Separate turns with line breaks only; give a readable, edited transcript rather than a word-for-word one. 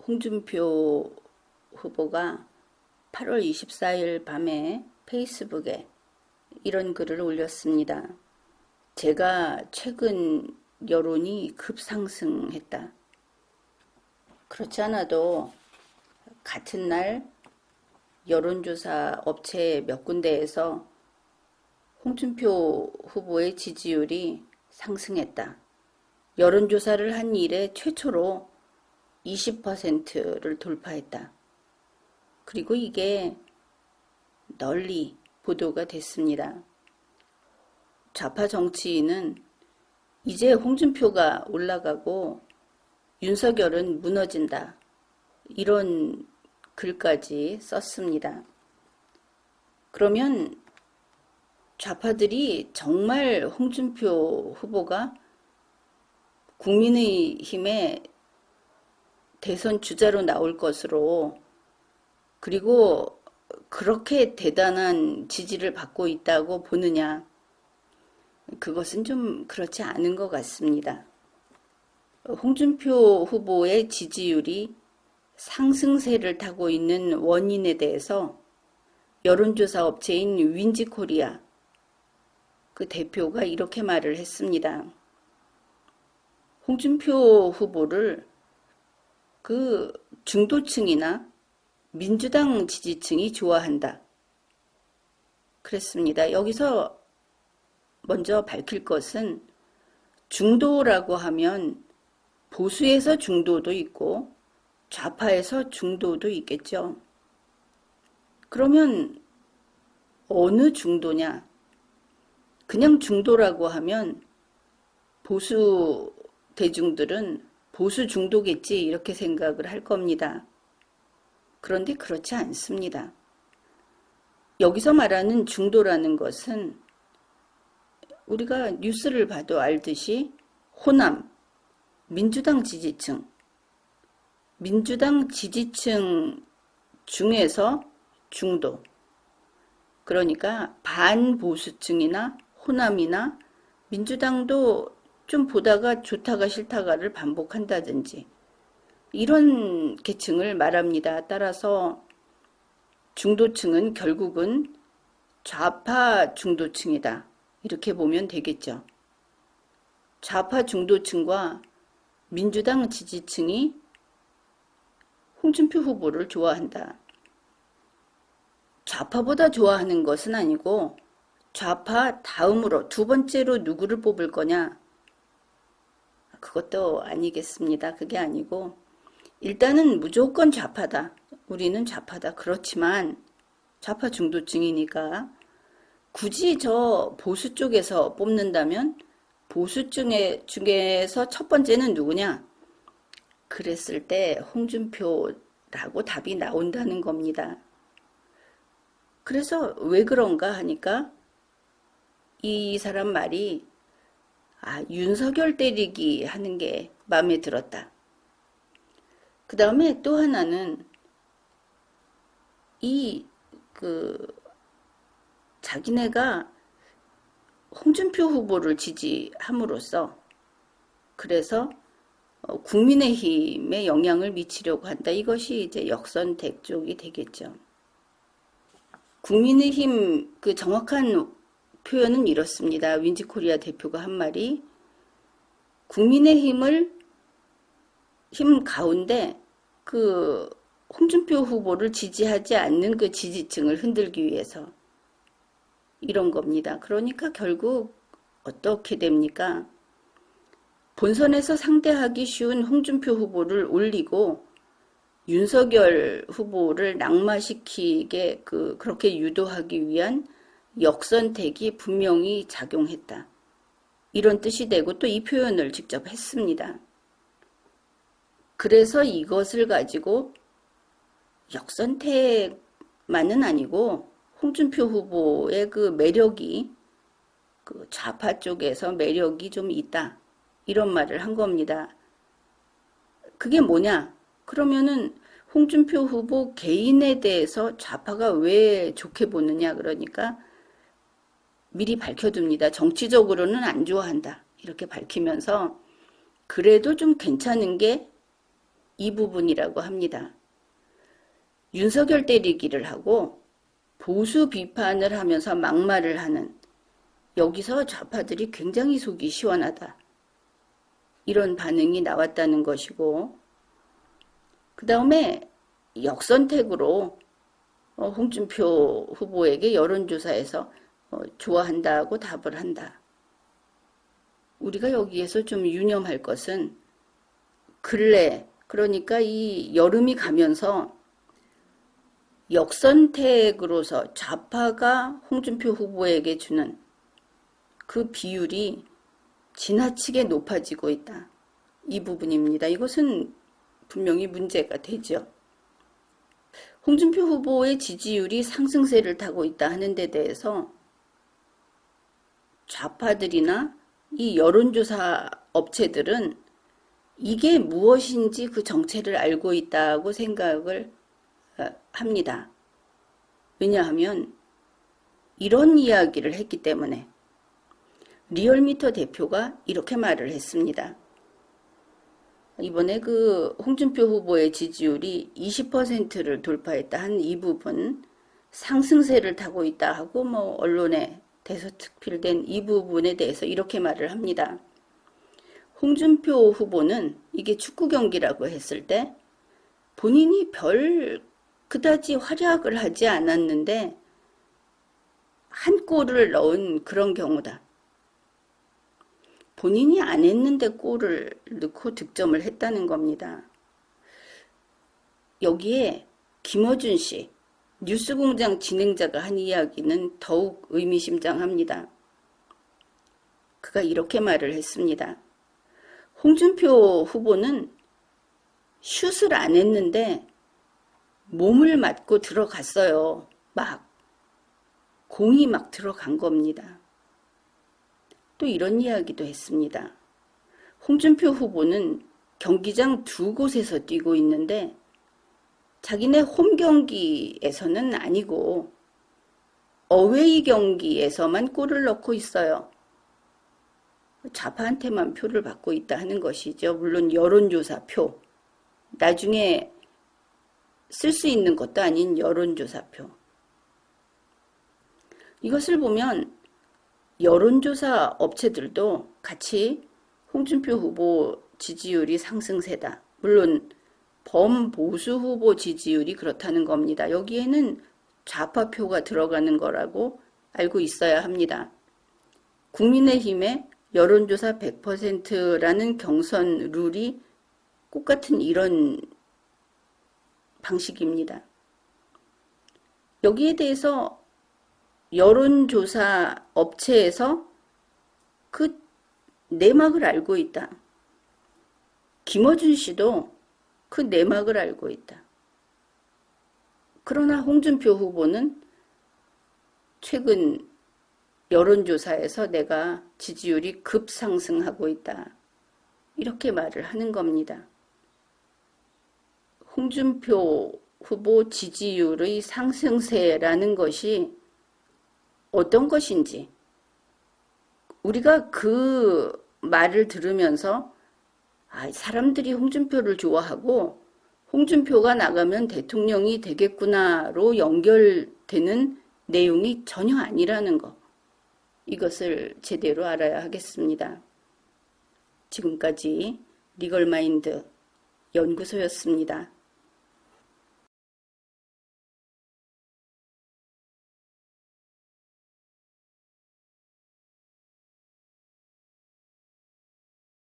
홍준표 후보가 8월 24일 밤에 페이스북에 이런 글을 올렸습니다. 제가 최근 여론이 급상승했다. 그렇지 않아도 같은 날 여론조사 업체 몇 군데에서 홍준표 후보의 지지율이 상승했다. 여론조사를 한 이래 최초로 20%를 돌파했다. 그리고 이게 널리 보도가 됐습니다. 좌파 정치인은 이제 홍준표가 올라가고 윤석열은 무너진다. 이런 글까지 썼습니다. 그러면 좌파들이 정말 홍준표 후보가 국민의힘의 대선 주자로 나올 것으로, 그리고 그렇게 대단한 지지를 받고 있다고 보느냐? 그것은 좀 그렇지 않은 것 같습니다. 홍준표 후보의 지지율이 상승세를 타고 있는 원인에 대해서 여론조사 업체인 윈지코리아 그 대표가 이렇게 말을 했습니다. 홍준표 후보를 그 중도층이나 민주당 지지층이 좋아한다. 그랬습니다. 여기서 먼저 밝힐 것은 중도라고 하면 보수에서 중도도 있고 좌파에서 중도도 있겠죠. 그러면 어느 중도냐? 그냥 중도라고 하면 보수 대중들은 보수 중도겠지 이렇게 생각을 할 겁니다. 그런데 그렇지 않습니다. 여기서 말하는 중도라는 것은 우리가 뉴스를 봐도 알듯이 호남, 민주당 지지층 중에서 중도, 그러니까 반보수층이나 호남이나 민주당도 좀 보다가 좋다가 싫다가를 반복한다든지 이런 계층을 말합니다. 따라서 중도층은 결국은 좌파 중도층이다. 이렇게 보면 되겠죠. 좌파 중도층과 민주당 지지층이 홍준표 후보를 좋아한다. 좌파보다 좋아하는 것은 아니고 좌파 다음으로 두 번째로 누구를 뽑을 거냐? 그것도 아니겠습니다. 그게 아니고 일단은 무조건 좌파다. 우리는 좌파다. 그렇지만 좌파 중도층이니까 굳이 저 보수 쪽에서 뽑는다면 보수 중에서 첫 번째는 누구냐? 그랬을 때 홍준표라고 답이 나온다는 겁니다. 그래서 왜 그런가 하니까 이 사람 말이 윤석열 때리기 하는 게 마음에 들었다. 그 다음에 또 하나는 자기네가 홍준표 후보를 지지함으로써 그래서 국민의힘에 영향을 미치려고 한다. 이것이 이제 역선택 쪽이 되겠죠. 국민의힘 그 정확한 표현은 이렇습니다. 윈지코리아 대표가 한 말이 국민의힘 가운데 그 홍준표 후보를 지지하지 않는 그 지지층을 흔들기 위해서 이런 겁니다. 그러니까 결국 어떻게 됩니까? 본선에서 상대하기 쉬운 홍준표 후보를 올리고 윤석열 후보를 낙마시키게 그렇게 유도하기 위한 역선택이 분명히 작용했다. 이런 뜻이 되고 또 이 표현을 직접 했습니다. 그래서 이것을 가지고 역선택만은 아니고 홍준표 후보의 그 매력이 그 좌파 쪽에서 매력이 좀 있다. 이런 말을 한 겁니다. 그게 뭐냐? 그러면은 홍준표 후보 개인에 대해서 좌파가 왜 좋게 보느냐? 그러니까 미리 밝혀둡니다. 정치적으로는 안 좋아한다. 이렇게 밝히면서 그래도 좀 괜찮은 게 이 부분이라고 합니다. 윤석열 때리기를 하고 보수 비판을 하면서 막말을 하는, 여기서 좌파들이 굉장히 속이 시원하다, 이런 반응이 나왔다는 것이고, 그 다음에 역선택으로 홍준표 후보에게 여론조사에서 좋아한다고 답을 한다. 우리가 여기에서 좀 유념할 것은 근래, 그러니까 이 여름이 가면서 역선택으로서 좌파가 홍준표 후보에게 주는 그 비율이 지나치게 높아지고 있다, 이 부분입니다. 이것은 분명히 문제가 되죠. 홍준표 후보의 지지율이 상승세를 타고 있다 하는 데 대해서 좌파들이나 이 여론조사 업체들은 이게 무엇인지 그 정체를 알고 있다고 생각을 합니다. 왜냐하면 이런 이야기를 했기 때문에. 리얼미터 대표가 이렇게 말을 했습니다. 이번에 그 홍준표 후보의 지지율이 20%를 돌파했다 한 이 부분, 상승세를 타고 있다 하고 언론에 대서특필된 이 부분에 대해서 이렇게 말을 합니다. 홍준표 후보는 이게 축구 경기라고 했을 때 본인이 그다지 활약을 하지 않았는데 한 골을 넣은 그런 경우다. 본인이 안 했는데 골을 넣고 득점을 했다는 겁니다. 여기에 김어준 씨, 뉴스공장 진행자가 한 이야기는 더욱 의미심장합니다. 그가 이렇게 말을 했습니다. 홍준표 후보는 슛을 안 했는데 몸을 맞고 들어갔어요. 공이 막 들어간 겁니다. 또 이런 이야기도 했습니다. 홍준표 후보는 경기장 두 곳에서 뛰고 있는데 자기네 홈 경기에서는 아니고 어웨이 경기에서만 골을 넣고 있어요. 좌파한테만 표를 받고 있다 하는 것이죠. 물론 여론조사 표, 나중에 쓸 수 있는 것도 아닌 여론조사표. 이것을 보면 여론조사 업체들도 같이 홍준표 후보 지지율이 상승세다, 물론 범보수 후보 지지율이 그렇다는 겁니다. 여기에는 좌파표가 들어가는 거라고 알고 있어야 합니다. 국민의힘의 여론조사 100%라는 경선 룰이 똑같은 이런 방식입니다. 여기에 대해서 여론조사 업체에서 그 내막을 알고 있다. 김어준 씨도 그 내막을 알고 있다. 그러나 홍준표 후보는 최근 여론조사에서 내가 지지율이 급상승하고 있다, 이렇게 말을 하는 겁니다. 홍준표 후보 지지율의 상승세라는 것이 어떤 것인지, 우리가 그 말을 들으면서 사람들이 홍준표를 좋아하고 홍준표가 나가면 대통령이 되겠구나로 연결되는 내용이 전혀 아니라는 것, 이것을 제대로 알아야 하겠습니다. 지금까지 리걸마인드 연구소였습니다.